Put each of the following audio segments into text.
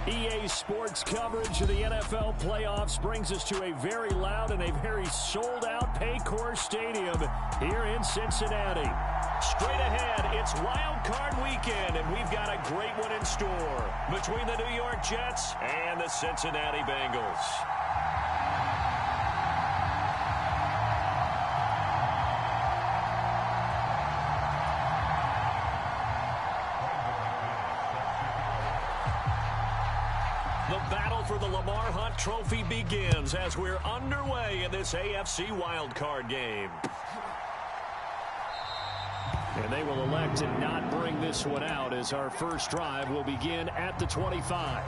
EA Sports coverage of the NFL playoffs brings us to a very loud and a very sold-out Paycor Stadium here in Cincinnati. Straight ahead, it's Wild Card Weekend, and we've got a great one in store between the New York Jets and the Cincinnati Bengals. The battle for the Lamar Hunt Trophy begins as we're underway in this AFC wildcard game. And they will elect to not bring this one out as our first drive will begin at the 25.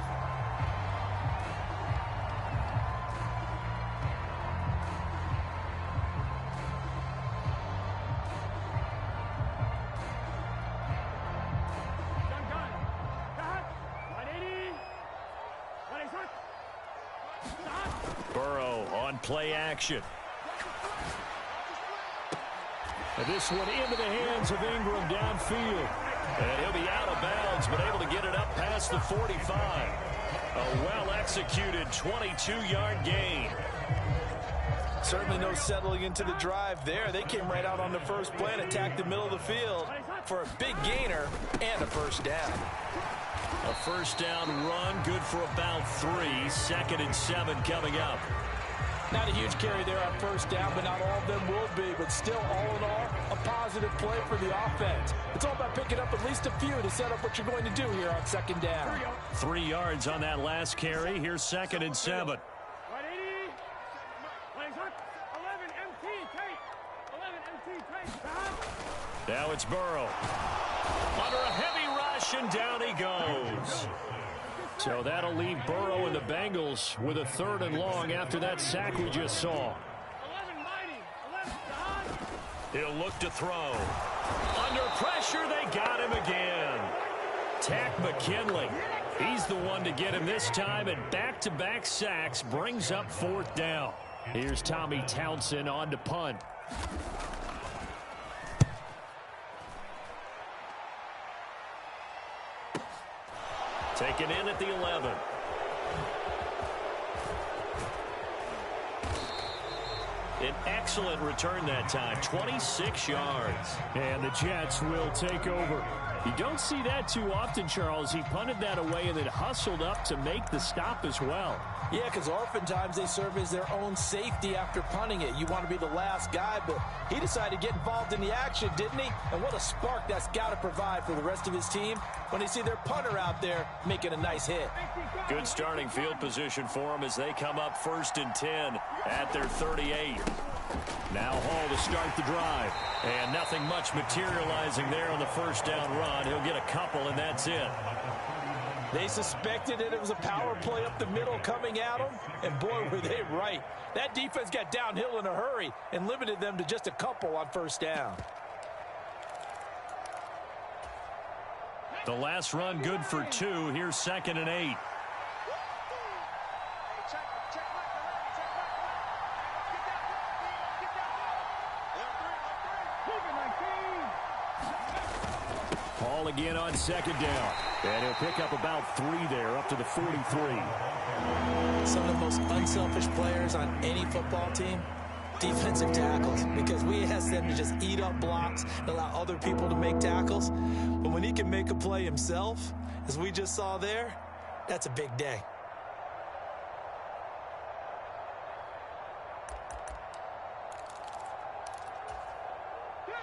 Burrow on play action. And this one into the hands of Ingram downfield. And he'll be out of bounds, but able to get it up past the 45. A well-executed 22-yard gain. Certainly no settling into the drive there. They came right out on the first play and attacked the middle of the field for a big gainer and a first down. A first down run, good for about 3. 2nd and 7 coming up. Not a huge carry there on first down, but not all of them will be. But still, all in all, a positive play for the offense. It's all about picking up at least a few to set up what you're going to do here on 2nd down. 3 yards on that last carry. Here's 2nd and 7. Now it's Burrow. Under a heavy rush, and down he goes. So that'll leave Burrow and the Bengals with a 3rd and long after that sack we just saw. He'll look to throw. Under pressure, they got him again. Tack McKinley. He's the one to get him this time, and back-to-back sacks brings up 4th down. Here's Tommy Townsend on to punt. Taken in at the 11. An excellent return that time, 26 yards. And the Jets will take over. You don't see that too often, Charles. He punted that away and then hustled up to make the stop as well. Yeah, because oftentimes they serve as their own safety after punting it. You want to be the last guy, but he decided to get involved in the action, didn't he? And what a spark that's got to provide for the rest of his team when they see their punter out there making a nice hit. Good starting field position for them as they come up 1st and 10 at their 38. Now Hall to start the drive. And nothing much materializing there on the first down run. He'll get a couple, and that's it. They suspected that it was a power play up the middle coming at them, and boy, were they right. That defense got downhill in a hurry and limited them to just a couple on first down. The last run good for 2. Here's 2nd and 8. Hall again on 2nd down. And he'll pick up about 3 there, up to the 43. Some of the most unselfish players on any football team, defensive tackles, because we ask them to just eat up blocks and allow other people to make tackles. But when he can make a play himself, as we just saw there, that's a big day.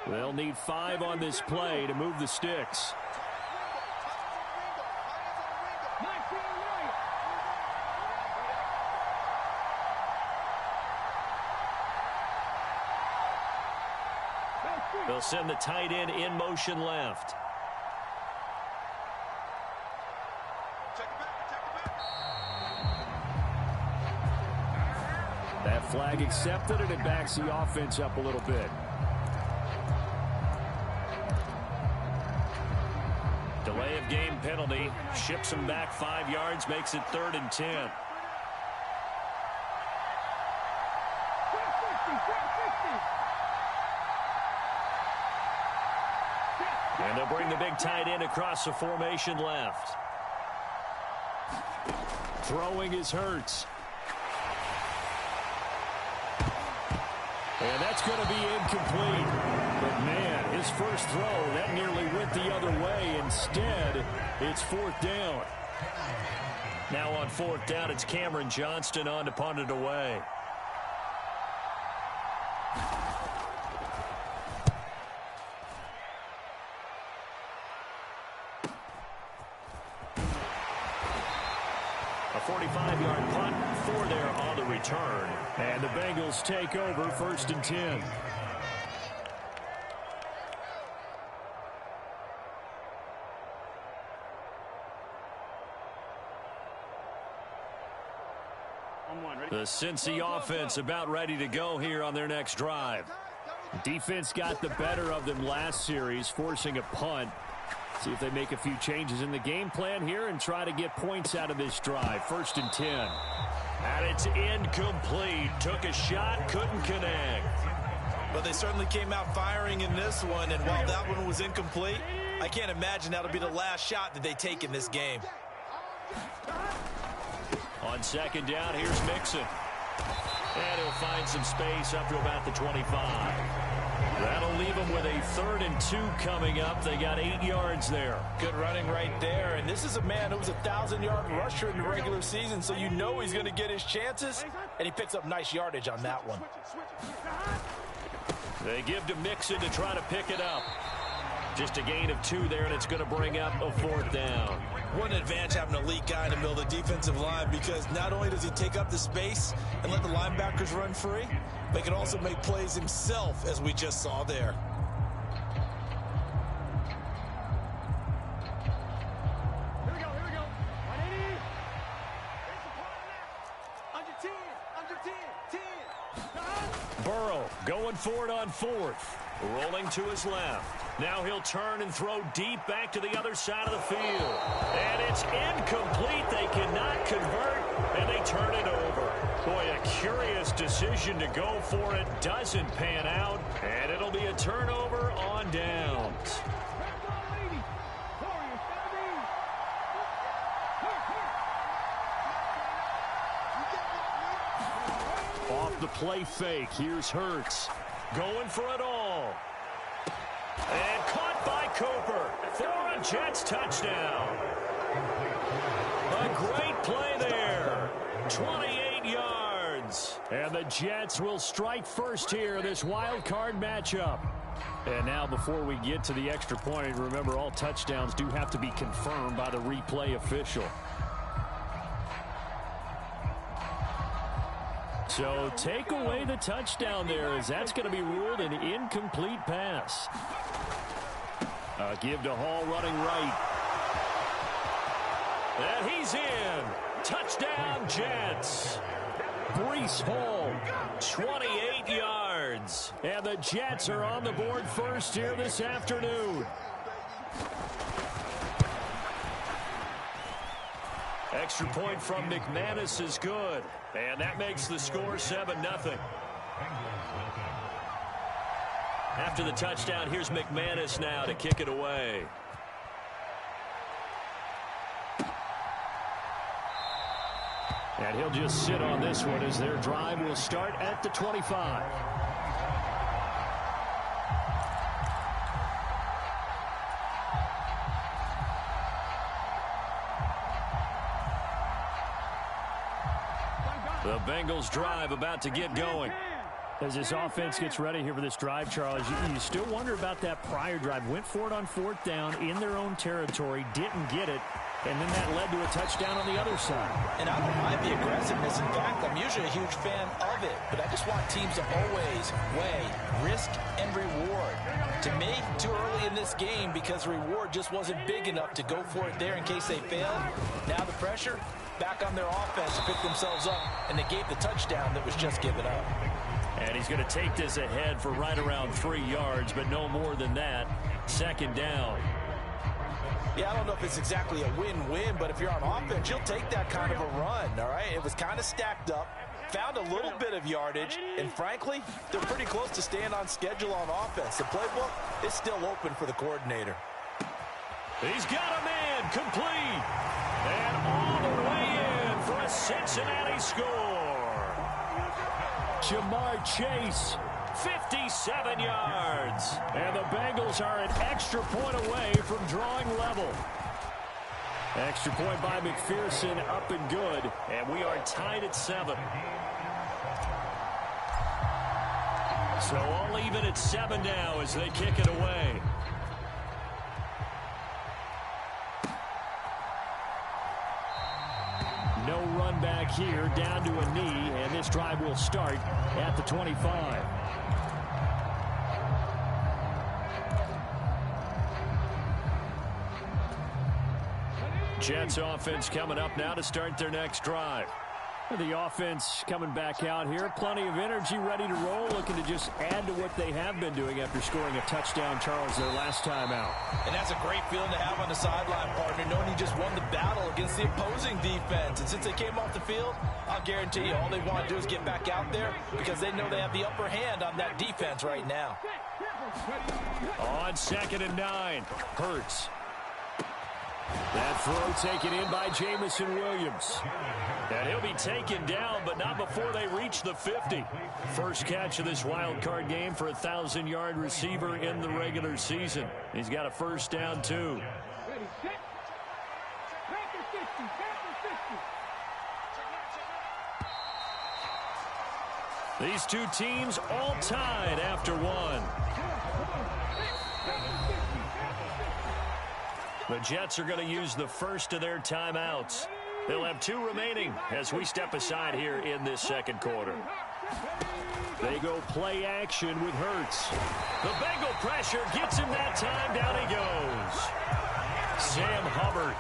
They'll need 5 on this play to move the sticks. They'll send the tight end in motion left. That flag accepted, and it backs the offense up a little bit. Delay of game penalty. Ships him back 5 yards, makes it 3rd and 10. And they'll bring the big tight end across the formation left. Throwing is Hurts. And that's going to be incomplete. But, man, his first throw, that nearly went the other way. Instead, it's fourth down. Now on fourth down, it's Cameron Johnston on to punt it away. A 45-yard punt, 4 there on the return. And the Bengals take over, 1st and 10. The Cincy offense about ready to go here on their next drive. Defense got the better of them last series, forcing a punt. See if they make a few changes in the game plan here and try to get points out of this drive. 1st and 10. And it's incomplete. Took a shot, couldn't connect. But they certainly came out firing in this one, and while that one was incomplete, I can't imagine that'll be the last shot that they take in this game. On 2nd down, here's Mixon. And he'll find some space up to about the 25. That'll leave them with a 3rd and 2 coming up. They got 8 yards there. Good running right there. And this is a man who was a 1,000-yard rusher in the regular season, so you know he's going to get his chances. And he picks up nice yardage on that one. They give to Mixon to try to pick it up. Just a gain of 2 there, and it's going to bring up a 4th down. What an advantage having an elite guy in the middle of the defensive line, because not only does he take up the space and let the linebackers run free, but he can also make plays himself, as we just saw there. Here we go. 180. Under 10. Under 10. 10. Burrow going for it on 4th. Rolling to his left. Now he'll turn and throw deep back to the other side of the field. And it's incomplete. They cannot convert, and they turn it over. Boy, a curious decision to go for it. Doesn't pan out, and it'll be a turnover on downs. Off the play fake, here's Hurts. Going for it all. And caught by Cooper for a Jets touchdown. A great play there. 28 yards. And the Jets will strike first here in this wild card matchup. And now before we get to the extra point, remember all touchdowns do have to be confirmed by the replay official. So take away the touchdown there, as that's going to be ruled an incomplete pass. Give to Hall running right. And he's in. Touchdown, Jets. Breece Hall, 28 yards. And the Jets are on the board first here this afternoon. Extra point from McManus is good. And that makes the score 7-0. After the touchdown, here's McManus now to kick it away. And he'll just sit on this one as their drive will start at the 25. The Bengals drive about to get going. As this offense gets ready here for this drive, Charles, you still wonder about that prior drive. Went for it on 4th down in their own territory, didn't get it, and then that led to a touchdown on the other side. And I don't mind the aggressiveness. In fact, I'm usually a huge fan of it, but I just want teams to always weigh risk and reward. To me, too early in this game because the reward just wasn't big enough to go for it there in case they failed. Now the pressure back on their offense to pick themselves up, and they gave the touchdown that was just given up. And he's going to take this ahead for right around 3 yards, but no more than that. 2nd down. Yeah, I don't know if it's exactly a win-win, but if you're on offense, you'll take that kind of a run, all right? It was kind of stacked up, found a little bit of yardage, and frankly, they're pretty close to staying on schedule on offense. The playbook is still open for the coordinator. He's got a man complete. And all the way a Cincinnati score. Jamar Chase, 57 yards. And the Bengals are an extra point away from drawing level. Extra point by McPherson, up and good. And we are tied at 7. So all even at 7 now as they kick it away. No run back here, down to a knee, and this drive will start at the 25. Jets offense coming up now to start their next drive. The offense coming back out here. Plenty of energy, ready to roll, looking to just add to what they have been doing after scoring a touchdown, Charles, their last time out. And that's a great feeling to have on the sideline, partner, knowing you just won the battle against the opposing defense. And since they came off the field, I'll guarantee you all they want to do is get back out there because they know they have the upper hand on that defense right now. On 2nd and 9, Hurts. That throw taken in by Jamison Williams. And he'll be taken down, but not before they reach the 50. First catch of this wild card game for a 1,000-yard receiver in the regular season. He's got a first down, too. These two teams all tied after one. The Jets are going to use the first of their timeouts. They'll have 2 remaining as we step aside here in this second quarter. They go play action with Hurts. The Bengal pressure gets him that time. Down he goes. Sam Hubbard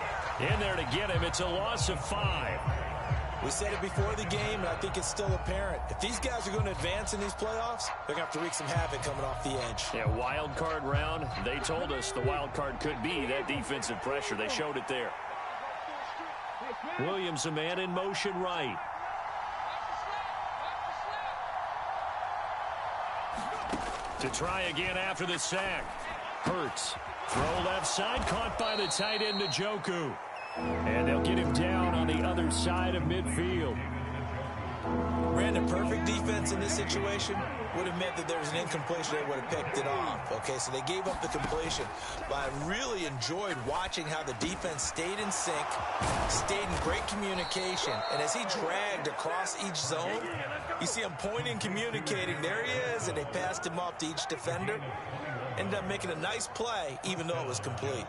in there to get him. It's a loss of 5. We said it before the game, and I think it's still apparent. If these guys are going to advance in these playoffs, they're going to have to wreak some havoc coming off the edge. Yeah, wild card round. They told us the wild card could be that defensive pressure. They showed it there. Williams, a man in motion right. To try again after the sack. Hurts. Throw left side, caught by the tight end Njoku. And they'll get him down on the other side of midfield. Brandon, perfect defense in this situation would have meant that there was an incompletion. They would have picked it off. Okay, so they gave up the completion. But I really enjoyed watching how the defense stayed in sync, stayed in great communication. And as he dragged across each zone, you see him pointing, communicating. There he is, and they passed him off to each defender. Ended up making a nice play, even though it was complete.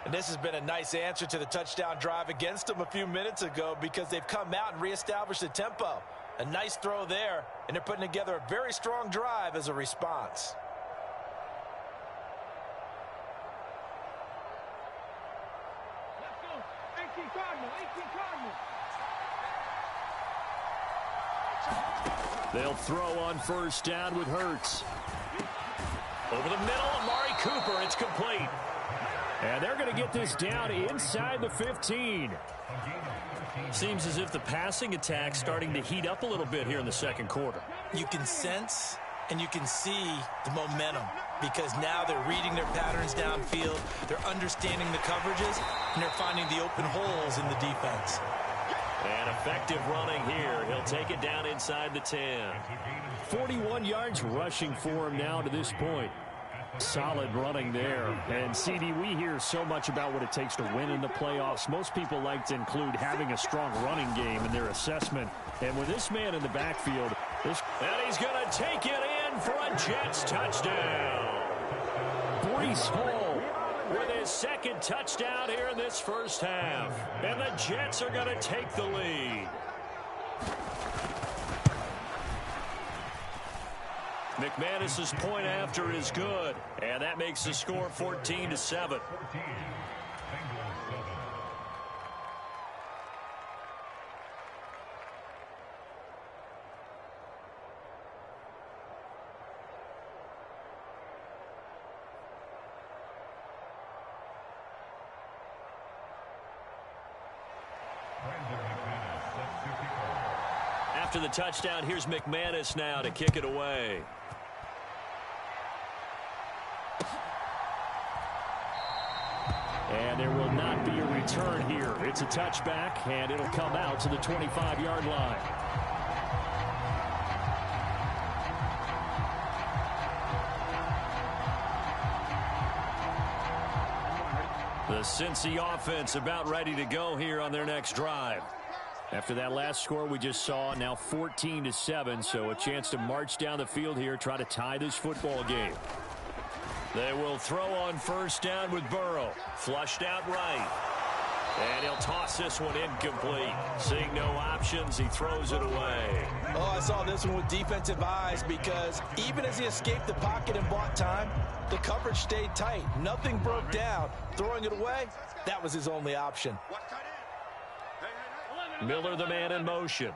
And this has been a nice answer to the touchdown drive against them a few minutes ago because they've come out and reestablished the tempo. A nice throw there, and they're putting together a very strong drive as a response. Let's go. 18 Cardinal. 18 Cardinal. They'll throw on first down with Hurts. Over the middle, Amari Cooper. It's complete. And they're going to get this down inside the 15. Seems as if the passing attack's starting to heat up a little bit here in the second quarter. You can sense and you can see the momentum because now they're reading their patterns downfield, they're understanding the coverages, and they're finding the open holes in the defense. And effective running here. He'll take it down inside the 10. 41 yards rushing for him now to this point. Solid running there. And, CD, we hear so much about what it takes to win in the playoffs. Most people like to include having a strong running game in their assessment. And with this man in the backfield, and he's going to take it in for a Jets touchdown. Breece Hall with his second touchdown here in this first half. And the Jets are going to take the lead. McManus's point after is good, and that makes the score 14-7. After the touchdown, here's McManus now to kick it away. And there will not be a return here. It's a touchback, and it'll come out to the 25-yard line. The Cincy offense about ready to go here on their next drive. After that last score we just saw, now 14-7, so a chance to march down the field here, try to tie this football game. They will throw on first down with Burrow. Flushed out right. And he'll toss this one incomplete. Seeing no options, he throws it away. Oh, I saw this one with defensive eyes because even as he escaped the pocket and bought time, the coverage stayed tight. Nothing broke down. Throwing it away, that was his only option. Miller, the man in motion.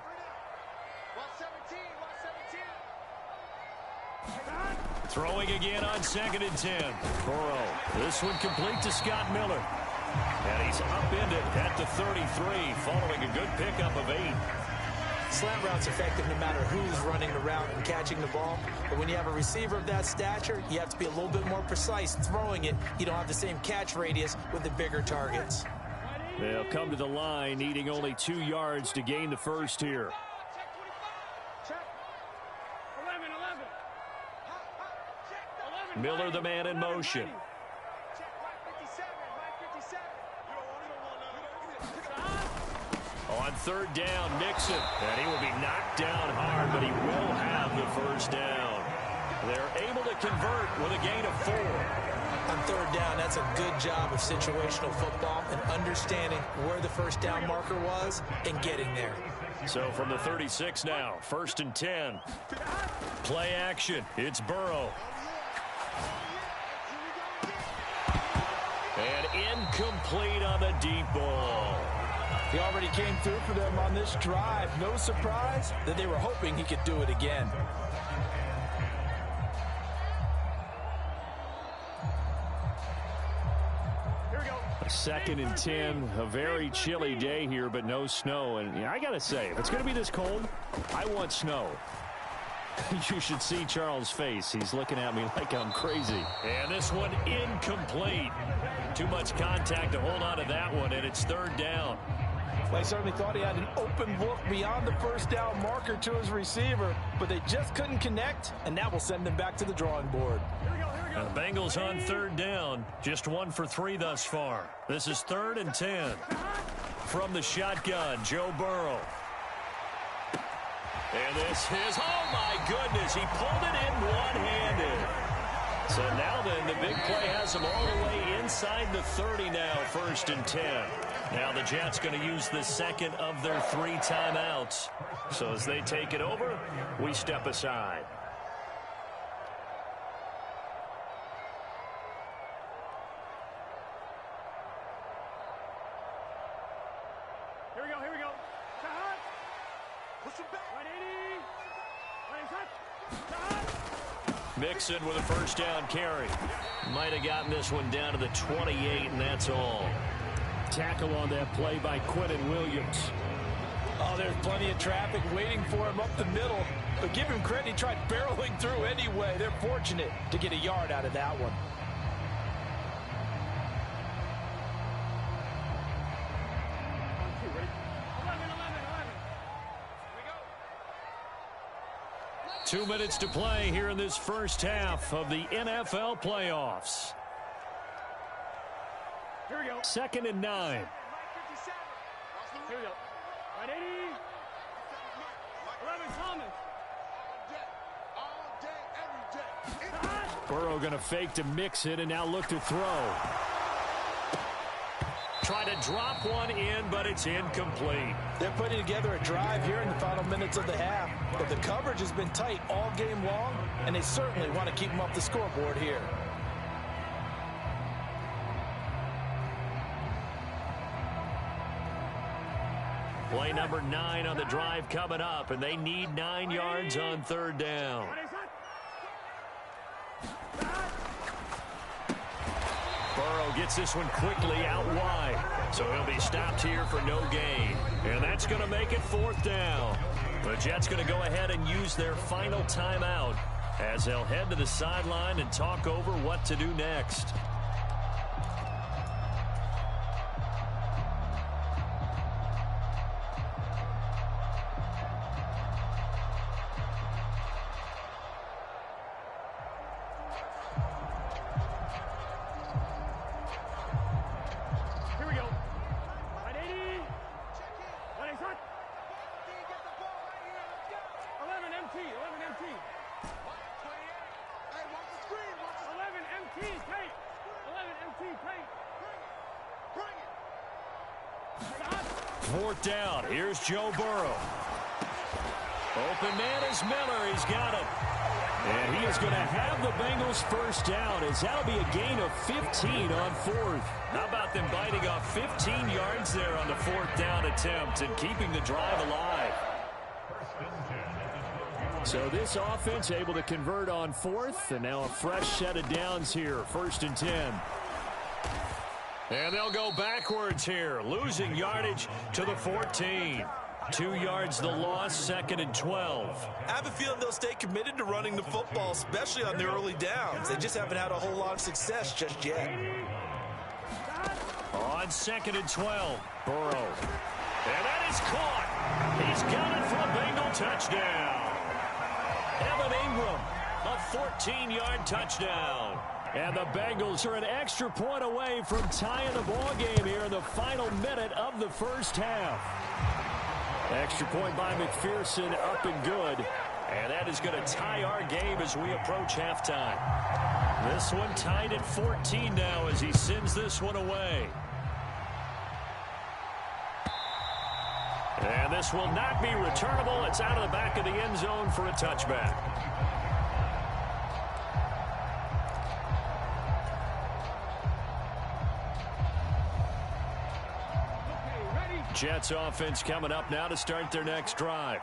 Throwing again on 2nd and 10. Burrow. This one complete to Scott Miller. And he's upended at the 33, following a good pickup of 8. Slant route's effective no matter who's running the route and catching the ball. But when you have a receiver of that stature, you have to be a little bit more precise throwing it. You don't have the same catch radius with the bigger targets. They'll come to the line, needing only 2 yards to gain the first here. Miller, the man in motion. On 3rd down, Mixon. And he will be knocked down hard, but he will have the first down. They're able to convert with a gain of 4. On 3rd down, that's a good job of situational football and understanding where the first down marker was and getting there. So from the 36 now, 1st and 10. Play action. It's Burrow. And incomplete on the deep ball. He already came through for them on this drive. No surprise that they were hoping he could do it again. A 2nd and 10, a very chilly day here, but no snow. And I got to say, if it's going to be this cold, I want snow. You should see Charles' face. He's looking at me like I'm crazy. And this one incomplete. Too much contact to hold on to that one, and it's 3rd down. They certainly thought he had an open look beyond the first down marker to his receiver, but they just couldn't connect, and that will send them back to the drawing board. Now the Bengals on 3rd down, just 1 for 3 thus far. This is 3rd and 10. From the shotgun, Joe Burrow. And this is, oh my goodness, he pulled it in one-handed. So now then, the big play has him all the way inside the 30 now, 1st and 10. Now the Jets going to use the 2nd of their 3 timeouts. So as they take it over, we step aside. Here we go. Push him back. 180. Mixon with a first down carry. Might have gotten this one down to the 28, and that's all. Tackle on that play by Quentin Williams. Oh, there's plenty of traffic waiting for him up the middle. But give him credit, he tried barreling through anyway. They're fortunate to get a yard out of that one. Here we go. 2 minutes to play here in this first half of the NFL playoffs. Here we go. 2nd and 9. Here we go. 180. 11 Thomas. All day, every day. Burrow going to fake to mix it and now look to throw. Try to drop one in, but it's incomplete. They're putting together a drive here in the final minutes of the half. But the coverage has been tight all game long, and they certainly want to keep them off the scoreboard here. Play number 9 on the drive coming up, and they need 9 yards on 3rd down. Burrow gets this one quickly out wide, so he'll be stopped here for no gain. And that's going to make it 4th down. The Jets going to go ahead and use their final timeout as they'll head to the sideline and talk over what to do next. 4th down. Here's Joe Burrow. Open man is Miller. He's got it. And he is going to have the Bengals first down, as that'll be a gain of 15 on 4th. How about them biting off 15 yards there on the 4th down attempt and keeping the drive alive? So this offense able to convert on 4th, and now a fresh set of downs here, 1st and 10. And they'll go backwards here, losing yardage to the 14. 2 yards the loss, 2nd and 12. I have a feeling they'll stay committed to running the football, especially on their early downs. They just haven't had a whole lot of success just yet. On 2nd and 12, Burrow. And that is caught. He's got it for a Bengal touchdown. Evan Ingram, a 14-yard touchdown. And the Bengals are an extra point away from tying the ball game here in the final minute of the first half. Extra point by McPherson, up and good. And that is going to tie our game as we approach halftime. This one tied at 14 now as he sends this one away. And this will not be returnable. It's out of the back of the end zone for a touchback. Jets offense coming up now to start their next drive.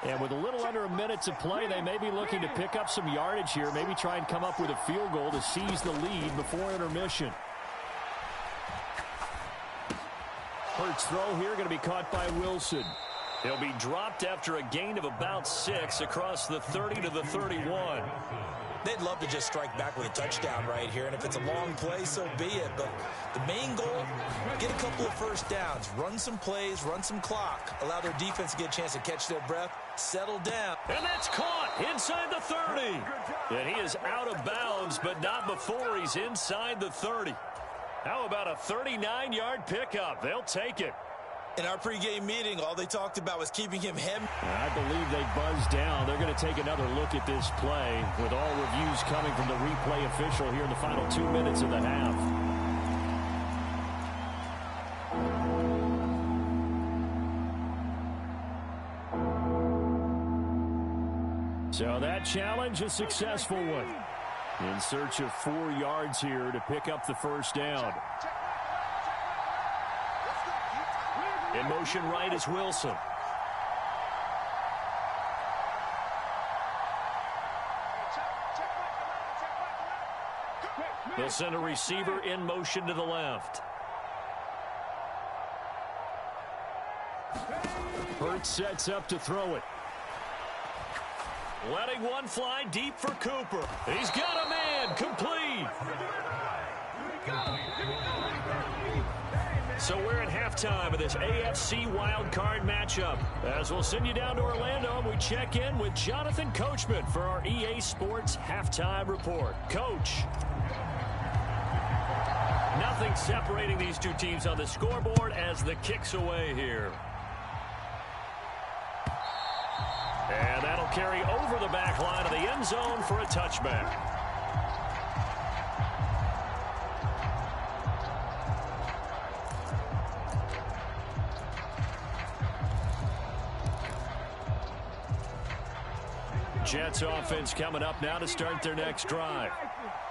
And with a little under a minute to play, they may be looking to pick up some yardage here, maybe try and come up with a field goal to seize the lead before intermission. Hurts throw here going to be caught by Wilson. He'll be dropped after a gain of about 6 across the 30 to the 31. They'd love to just strike back with a touchdown right here, and if it's a long play, so be it. But the main goal, get a couple of first downs, run some plays, run some clock, allow their defense to get a chance to catch their breath, settle down. And that's caught inside the 30. And he is out of bounds, but not before he's inside the 30. How about a 39-yard pickup? They'll take it. In our pregame meeting, all they talked about was keeping him I believe they buzzed down. They're going to take another look at this play, with all reviews coming from the replay official here in the final 2 minutes of the half. So that challenge, a successful one. In search of 4 yards here to pick up the first down. In motion right is Wilson. They'll send a receiver in motion to the left. Hurts sets up to throw it. Letting one fly deep for Cooper. He's got a man, complete. So we're at halftime of this AFC wildcard matchup. As we'll send you down to Orlando, we check in with Jonathan Coachman for our EA Sports Halftime Report. Coach. Nothing separating these two teams on the scoreboard as the kick's away here. And that'll carry over the back line of the end zone for a touchback. Jets offense coming up now to start their next drive.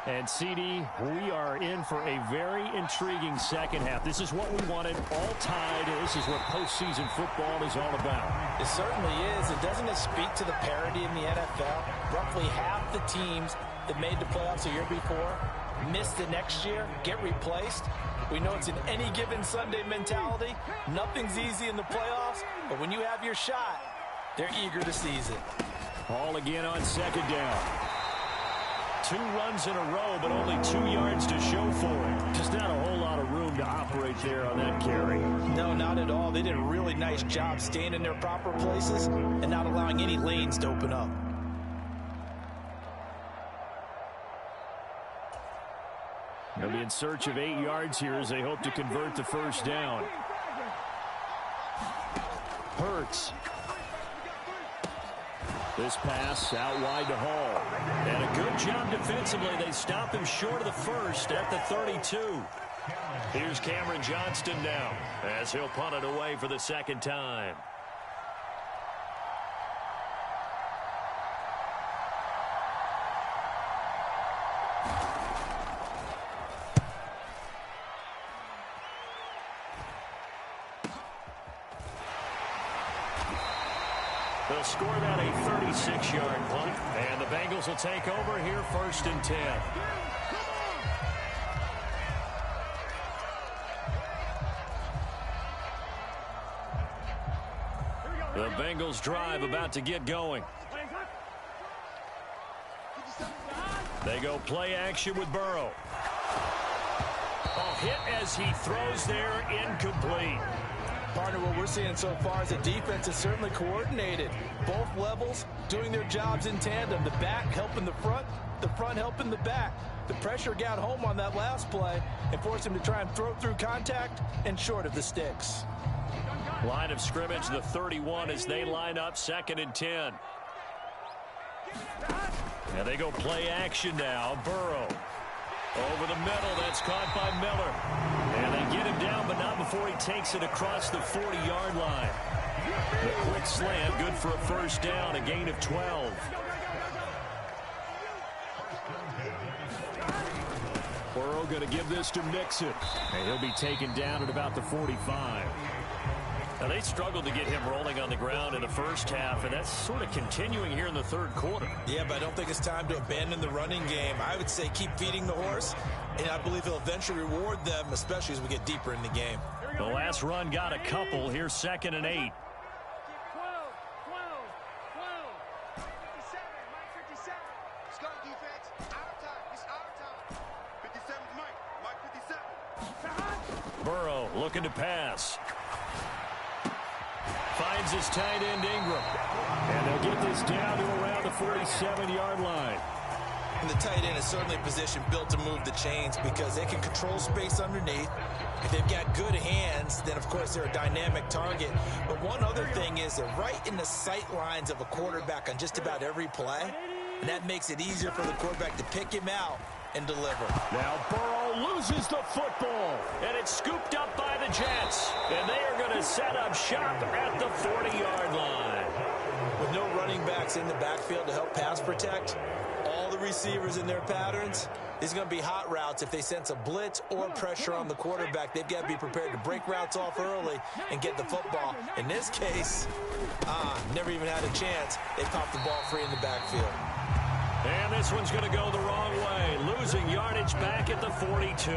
And CD, we are in for a very intriguing second half. This is what we wanted, all tied. This is what postseason football is all about. It certainly is. And doesn't it speak to the parity in the NFL? Roughly half the teams that made the playoffs a year before miss the next year, get replaced. We know it's an any given Sunday mentality. Nothing's easy in the playoffs, but when you have your shot, they're eager to seize it. Ball again on second down. 2 runs in a row, but only 2 yards to show for it. Just not a whole lot of room to operate there on that carry. No, not at all. They did a really nice job staying in their proper places and not allowing any lanes to open up. They'll be in search of 8 yards here as they hope to convert the first down. Hurts. This pass out wide to Hall. And a good job defensively. They stop him short of the first at the 32. Here's Cameron Johnston now as he'll punt it away for the second time. They'll score that a 36-yard punt, and the Bengals will take over here 1st and 10. The Bengals drive about to get going. They go play action with Burrow. A hit as he throws there, incomplete. Partner, what we're seeing so far is the defense is certainly coordinated. Both levels doing their jobs in tandem. The back helping the front helping the back. The pressure got home on that last play and forced him to try and throw through contact and short of the sticks. Line of scrimmage, the 31 as they line up 2nd and 10. And they go play action now. Burrow. Over the middle, that's caught by Miller. And they get him down, but not before he takes it across the 40-yard line. The quick slant, good for a first down, a gain of 12. Burrow going to give this to Mixon. And he'll be taken down at about the 45. Now, they struggled to get him rolling on the ground in the first half, and that's sort of continuing here in the third quarter. Yeah, but I don't think it's time to abandon the running game. I would say keep feeding the horse, and I believe he'll eventually reward them, especially as we get deeper in the game. The last run got a couple. Here's 2nd and 8. 12, 57, Mike 57. Let's go, defense. Out of time. It's out of time. 57's Mike 57. Burrow looking to pass. Finds his tight end Ingram. And they'll get this down to around the 47-yard line. And the tight end is certainly a position built to move the chains because they can control space underneath. If they've got good hands, then, of course, they're a dynamic target. But one other thing is they're right in the sight lines of a quarterback on just about every play. And that makes it easier for the quarterback to pick him out and deliver. Now Burrow loses the football, and it's scooped up by the Jets. And they are going to set up shop at the 40-yard line. With no running backs in the backfield to help pass protect, all the receivers in their patterns, these are going to be hot routes. If they sense a blitz or pressure on the quarterback, they've got to be prepared to break routes off early and get the football. In this case, never even had a chance. They popped the ball free in the backfield. And this one's going to go the wrong way. Losing yardage back at the 42.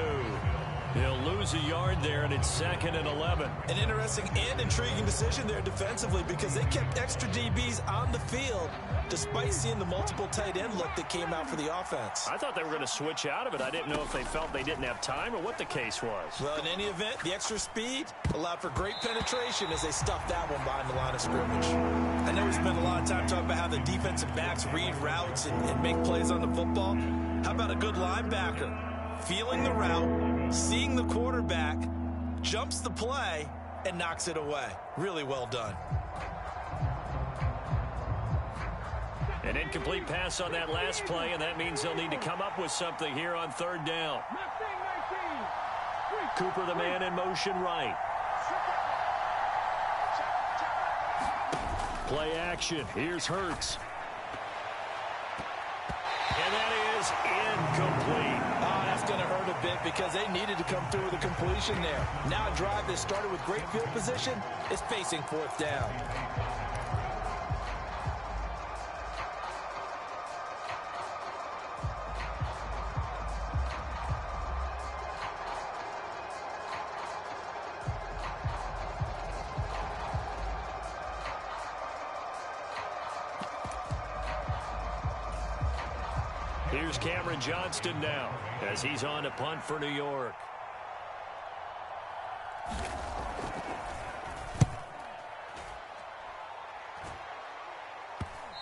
He'll lose a yard there, and it's 2nd and 11. An interesting and intriguing decision there defensively because they kept extra DBs on the field despite seeing the multiple tight end look that came out for the offense. I thought they were going to switch out of it. I didn't know if they felt they didn't have time or what the case was. Well, in any event, the extra speed allowed for great penetration as they stuffed that one behind the line of scrimmage. I know we spent a lot of time talking about how the defensive backs read routes and make plays on the football. How about a good linebacker? Feeling the route, seeing the quarterback, jumps the play, and knocks it away. Really well done. An incomplete pass on that last play, and that means they'll need to come up with something here on 3rd down. Cooper, the man in motion right. Play action. Here's Hurts. And that is incomplete. That's going to hurt a bit because they needed to come through with a completion there. Now a drive that started with great field position is facing 4th down. Here's Cameron Johnston now as he's on to punt for New York.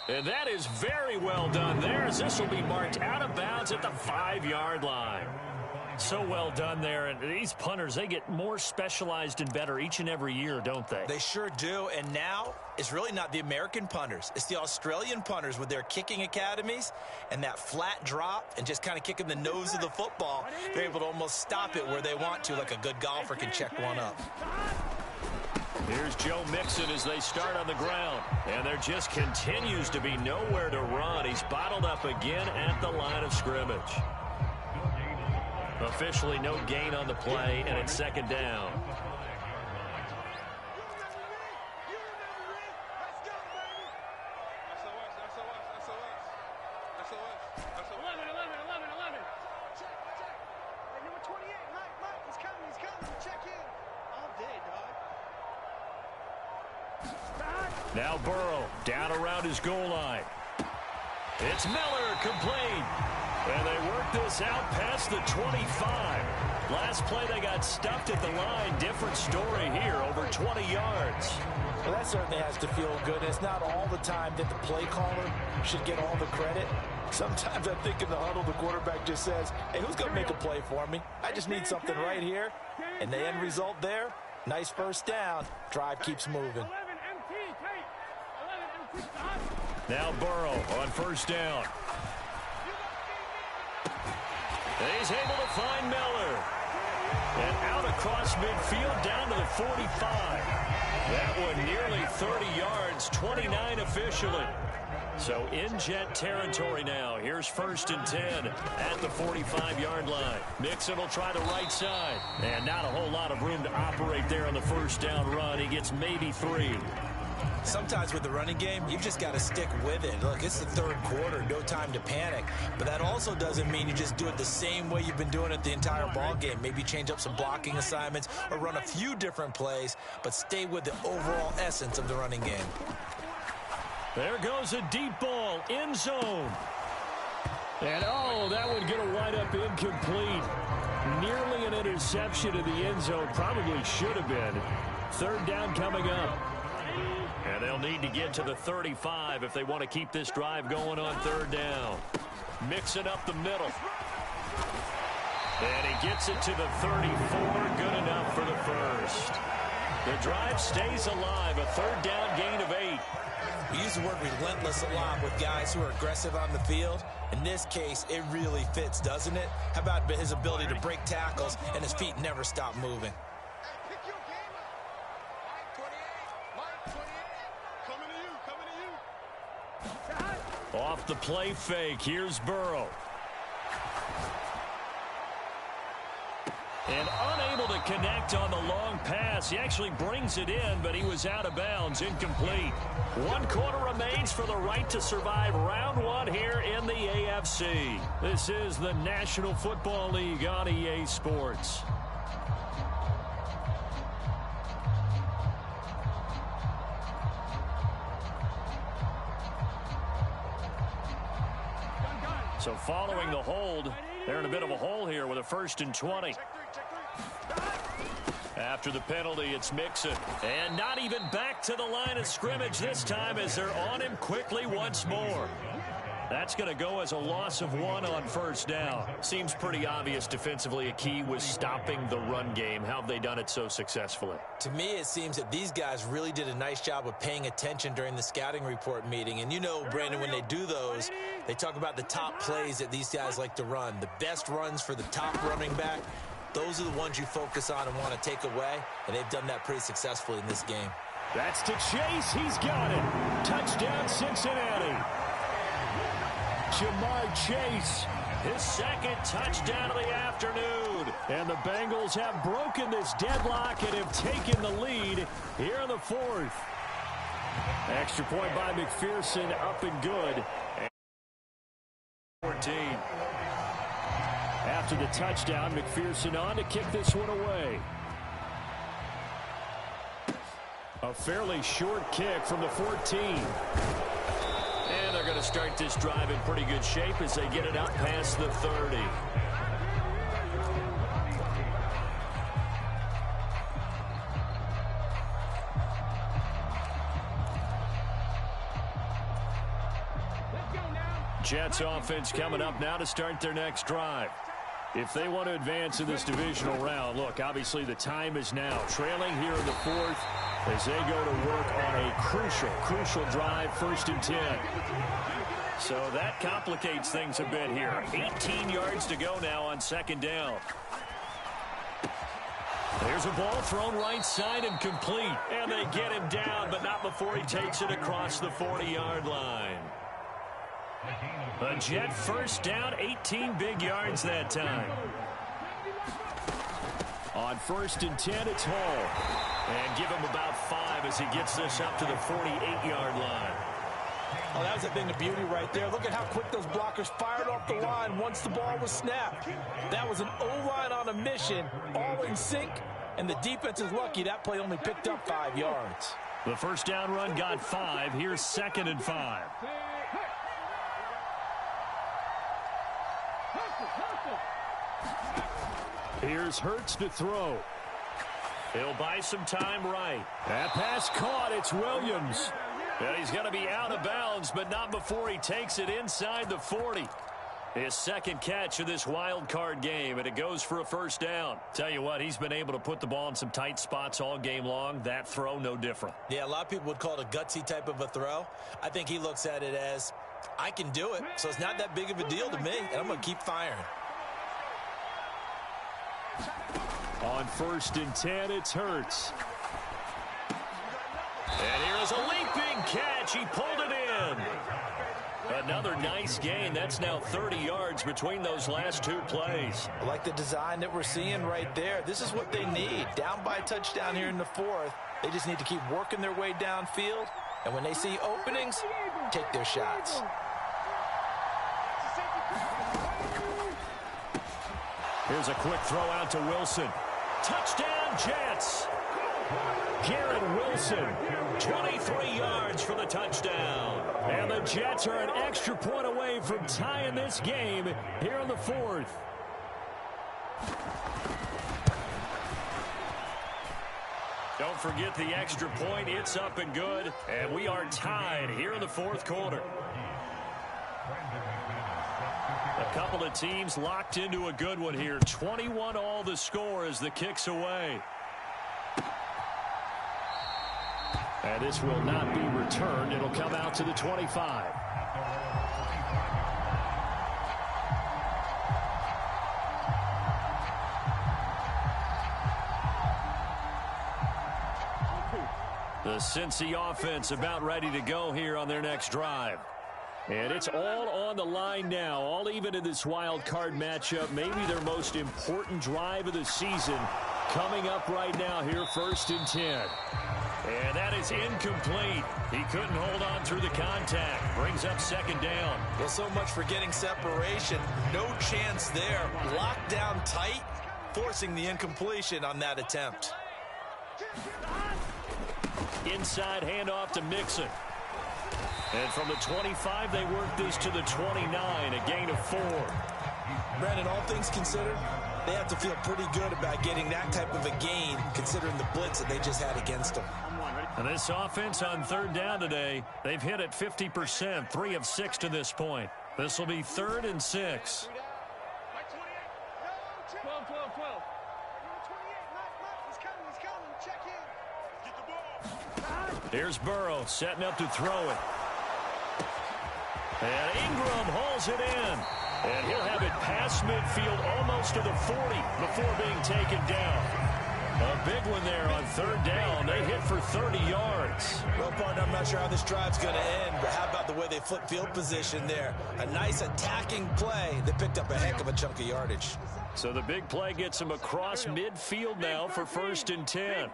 And that is very well done there as this will be marked out of bounds at the 5-yard line. So well done there. And these punters, they get more specialized and better each and every year, don't they? They sure do. And now it's really not the American punters. It's the Australian punters with their kicking academies and that flat drop and just kind of kicking the nose of the football. They're able to almost stop it where they want to, like a good golfer can check one up. Here's Joe Mixon as they start on the ground. And there just continues to be nowhere to run. He's bottled up again at the line of scrimmage. Officially no gain on the play, and it's second down. Now Burrow down around his goal line. It's Miller, complete. And they work this out past the 25. Last play they got stuffed at the line. Different story here, over 20 yards. Well, that certainly has to feel good. It's not all the time that the play caller should get all the credit. Sometimes I think in the huddle, the quarterback just says, hey, who's going to make a play for me? I just need something right here. And the end result there, nice first down. Drive keeps moving. Now Burrow on first down. He's able to find Miller. And out across midfield down to the 45. That one nearly 30 yards, 29 officially. So in Jet territory now. Here's first and 10 at the 45-yard line. Mixon will try the right side. And not a whole lot of room to operate there on the first down run. He gets maybe 3. Sometimes with the running game, you've just got to stick with it. Look, it's the third quarter, no time to panic. But that also doesn't mean you just do it the same way you've been doing it the entire ball game. Maybe change up some blocking assignments or run a few different plays, but stay with the overall essence of the running game. There goes a deep ball, end zone. And, oh, that would get a wide-up incomplete. Nearly an interception in the end zone. Probably should have been. Third down coming up. And they'll need to get to the 35 if they want to keep this drive going on third down. Mixing up the middle. And he gets it to the 34. Good enough for the first. The drive stays alive. A third down gain of 8. We use the word relentless a lot with guys who are aggressive on the field. In this case, it really fits, doesn't it? How about his ability to break tackles and his feet never stop moving? Off the play fake, here's Burrow. And unable to connect on the long pass. He actually brings it in, but he was out of bounds, incomplete. 1 quarter remains for the right to survive round 1 here in the AFC. This is the National Football League on EA Sports. So following the hold, they're in a bit of a hole here with a first and 20. After the penalty, it's Mixon. And not even back to the line of scrimmage this time as they're on him quickly once more. That's going to go as a loss of 1 on first down. Seems pretty obvious defensively a key was stopping the run game. How have they done it so successfully? To me, it seems that these guys really did a nice job of paying attention during the scouting report meeting. And you know, Brandon, when they do those, they talk about the top plays that these guys like to run. The best runs for the top running back, those are the ones you focus on and want to take away. And they've done that pretty successfully in this game. That's to Chase. He's got it. Touchdown, Cincinnati. Jamar Chase, his second touchdown of the afternoon. And the Bengals have broken this deadlock and have taken the lead here in the 4th. Extra point by McPherson, up and good. 14. After the touchdown, McPherson on to kick this one away. A fairly short kick from the 14. And they're going to start this drive in pretty good shape as they get it out past the 30. Jets offense coming up now to start their next drive. If they want to advance in this divisional round, look, obviously the time is now. Trailing here in the fourth as they go to work on a crucial drive, 1st and 10. So that complicates things a bit here. 18 yards to go now on 2nd down. There's a ball thrown right side and complete. And they get him down, but not before he takes it across the 40-yard line. A Jet 1st down, 18 big yards that time. On 1st and 10, it's Hall. And give him about 5 as he gets this up to the 48-yard line. Oh, that was a thing of beauty right there. Look at how quick those blockers fired off the line once the ball was snapped. That was an O-line on a mission, all in sync, and the defense is lucky that play only picked up 5 yards. The 1st down run got 5. Here's 2nd and 5. Here's Hurts to throw. He'll buy some time right. That pass caught. It's Williams. And he's going to be out of bounds, but not before he takes it inside the 40. His 2nd catch of this wild card game, and it goes for a 1st down. Tell you what, he's been able to put the ball in some tight spots all game long. That throw, no different. Yeah, a lot of people would call it a gutsy type of a throw. I think he looks at it as, I can do it, so it's not that big of a deal to me, and I'm going to keep firing. On 1st and 10, it's Hurts. And here's a leaping catch. He pulled it in. Another nice gain. That's now 30 yards between those last 2 plays. I like the design that we're seeing right there. This is what they need. Down by a touchdown here in the 4th. They just need to keep working their way downfield. And when they see openings, take their shots. Here's a quick throw out to Wilson. Touchdown, Jets. Garrett Wilson, 23 yards for the touchdown. And the Jets are an extra point away from tying this game here in the 4th. Don't forget the extra point. It's up and good. And we are tied here in the 4th quarter. A couple of teams locked into a good one here. 21 all the score as the kick's away. And this will not be returned. It'll come out to the 25. The Cincy offense about ready to go here on their next drive. And it's all on the line now, all even in this wild card matchup. Maybe their most important drive of the season coming up right now here, 1st and 10. And that is incomplete. He couldn't hold on through the contact. Brings up 2nd down. Well, so much for getting separation. No chance there. Locked down tight, forcing the incompletion on that attempt. Inside handoff to Mixon. And from the 25, they work this to the 29, a gain of 4. Brandon, all things considered, they have to feel pretty good about getting that type of a gain, considering the blitz that they just had against them. And this offense on 3rd down today, they've hit it 50%, 3 of 6 to this point. This will be 3rd and 6. 12, 12, 12. Here's Burrow setting up to throw it. And Ingram hauls it in. And he'll have it past midfield almost to the 40 before being taken down. A big one there on 3rd down. They hit for 30 yards. Well, partner, I'm not sure how this drive's going to end, but how about the way they flip field position there? A nice attacking play. They picked up a heck of a chunk of yardage. So the big play gets him across midfield now for 1st and 10.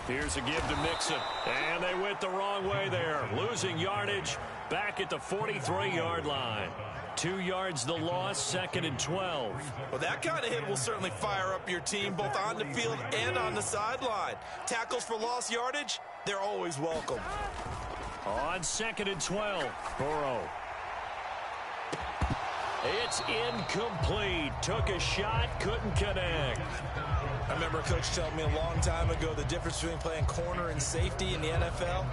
Here's a give to Mixon. And they went the wrong way there. Losing yardage back at the 43-yard line. 2 yards the loss, 2nd and 12. Well, that kind of hit will certainly fire up your team both on the field and on the sideline. Tackles for lost yardage, they're always welcome. On 2nd and 12, Burrow. It's incomplete. Took a shot, couldn't connect. I remember a coach telling me a long time ago the difference between playing corner and safety in the NFL.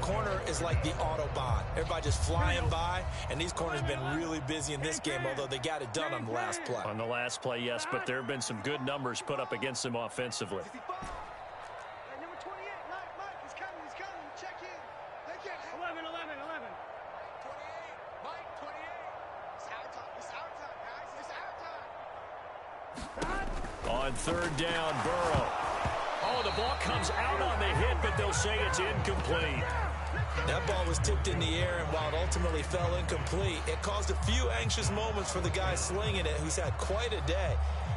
corner is like the Autobahn. Everybody just flying by, and these corners been really busy in this game, although they got it done on the last play. On the last play, yes, but there have been some good numbers put up against them offensively. Number 28, Mike, he's coming, check in. 11. 28, Mike, 28. It's our time, guys. It's our time. On third down, Burrow. Oh, the ball comes out on the hit, but they'll say it's incomplete. That ball was tipped in the air, and while it ultimately fell incomplete, it caused a few anxious moments for the guy slinging it, who's had quite a day.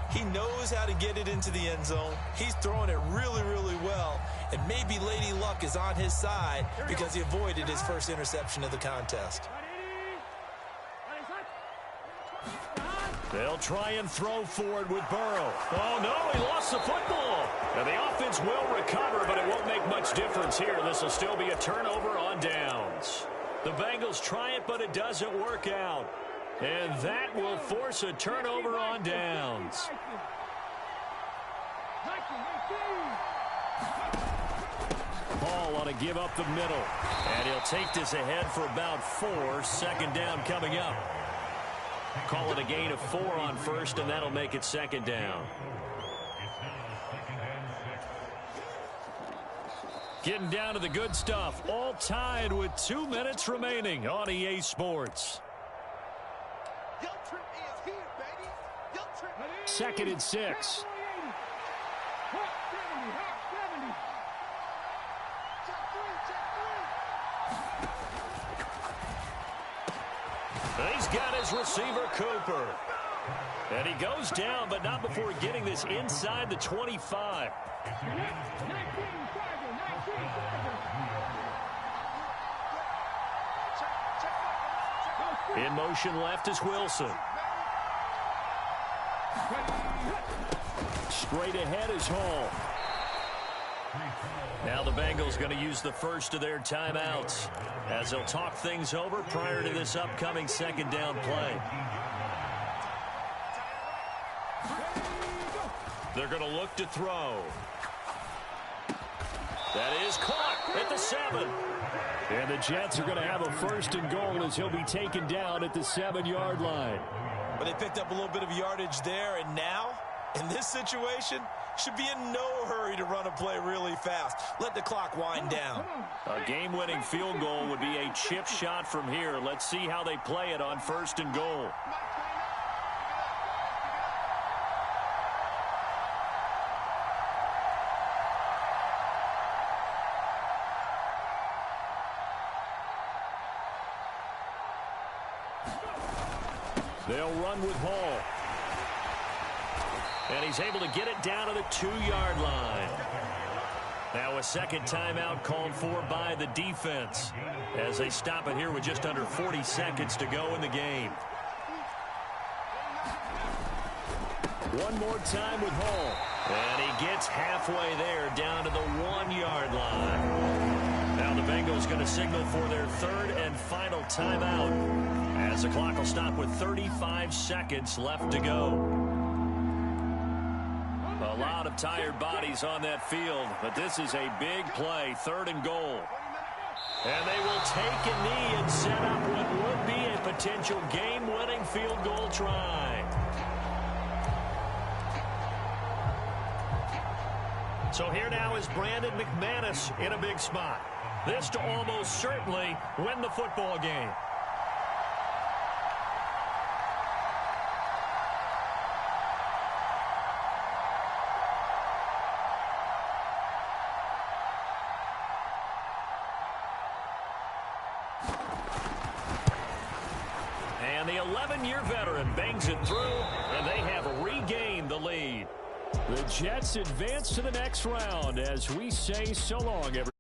He knows how to get it into the end zone. He's throwing it really, really well, and maybe Lady Luck is on his side because he avoided his first interception of the contest. They'll try and throw forward with Burrow. Oh, no, he lost the football. Now, the offense will recover, but it won't make much difference here. This will still be a turnover on downs. The Bengals try it, but it doesn't work out. And that will force a turnover on downs. Paul ought to give up the middle. And he'll take this ahead for about 4. Second down coming up. Call it a gain of 4 on first, and that'll make it second down. Getting down to the good stuff. All tied with 2 minutes remaining on EA Sports. Second and 6. He's got his receiver, Cooper. And he goes down, but not before getting this inside the 25. In motion left is Wilson. Straight ahead is Hall. Now the Bengals going to use the first of their timeouts as they'll talk things over prior to this upcoming second down play. They're going to look to throw. That is caught at the 7. And the Jets are going to have a first and goal as he'll be taken down at the 7-yard line. But they picked up a little bit of yardage there, and now, in this situation, should be in no hurry to run a play really fast. Let the clock wind down. A game-winning field goal would be a chip shot from here. Let's see how they play it on first and goal. They'll run with Hall. And he's able to get it down to the 2-yard line. Now a second timeout called for by the defense as they stop it here with just under 40 seconds to go in the game. One more time with Hall. And he gets halfway there down to the 1-yard line. Now the Bengals going to signal for their third and final timeout as the clock will stop with 35 seconds left to go. A lot of tired bodies on that field, but this is a big play, third and goal. And they will take a knee and set up what would be a potential game-winning field goal try. So here now is Brandon McManus in a big spot. This to almost certainly win the football game. And the 11-year veteran bangs it through, and they have regained the lead. The Jets advance to the next round as we say so long, everyone.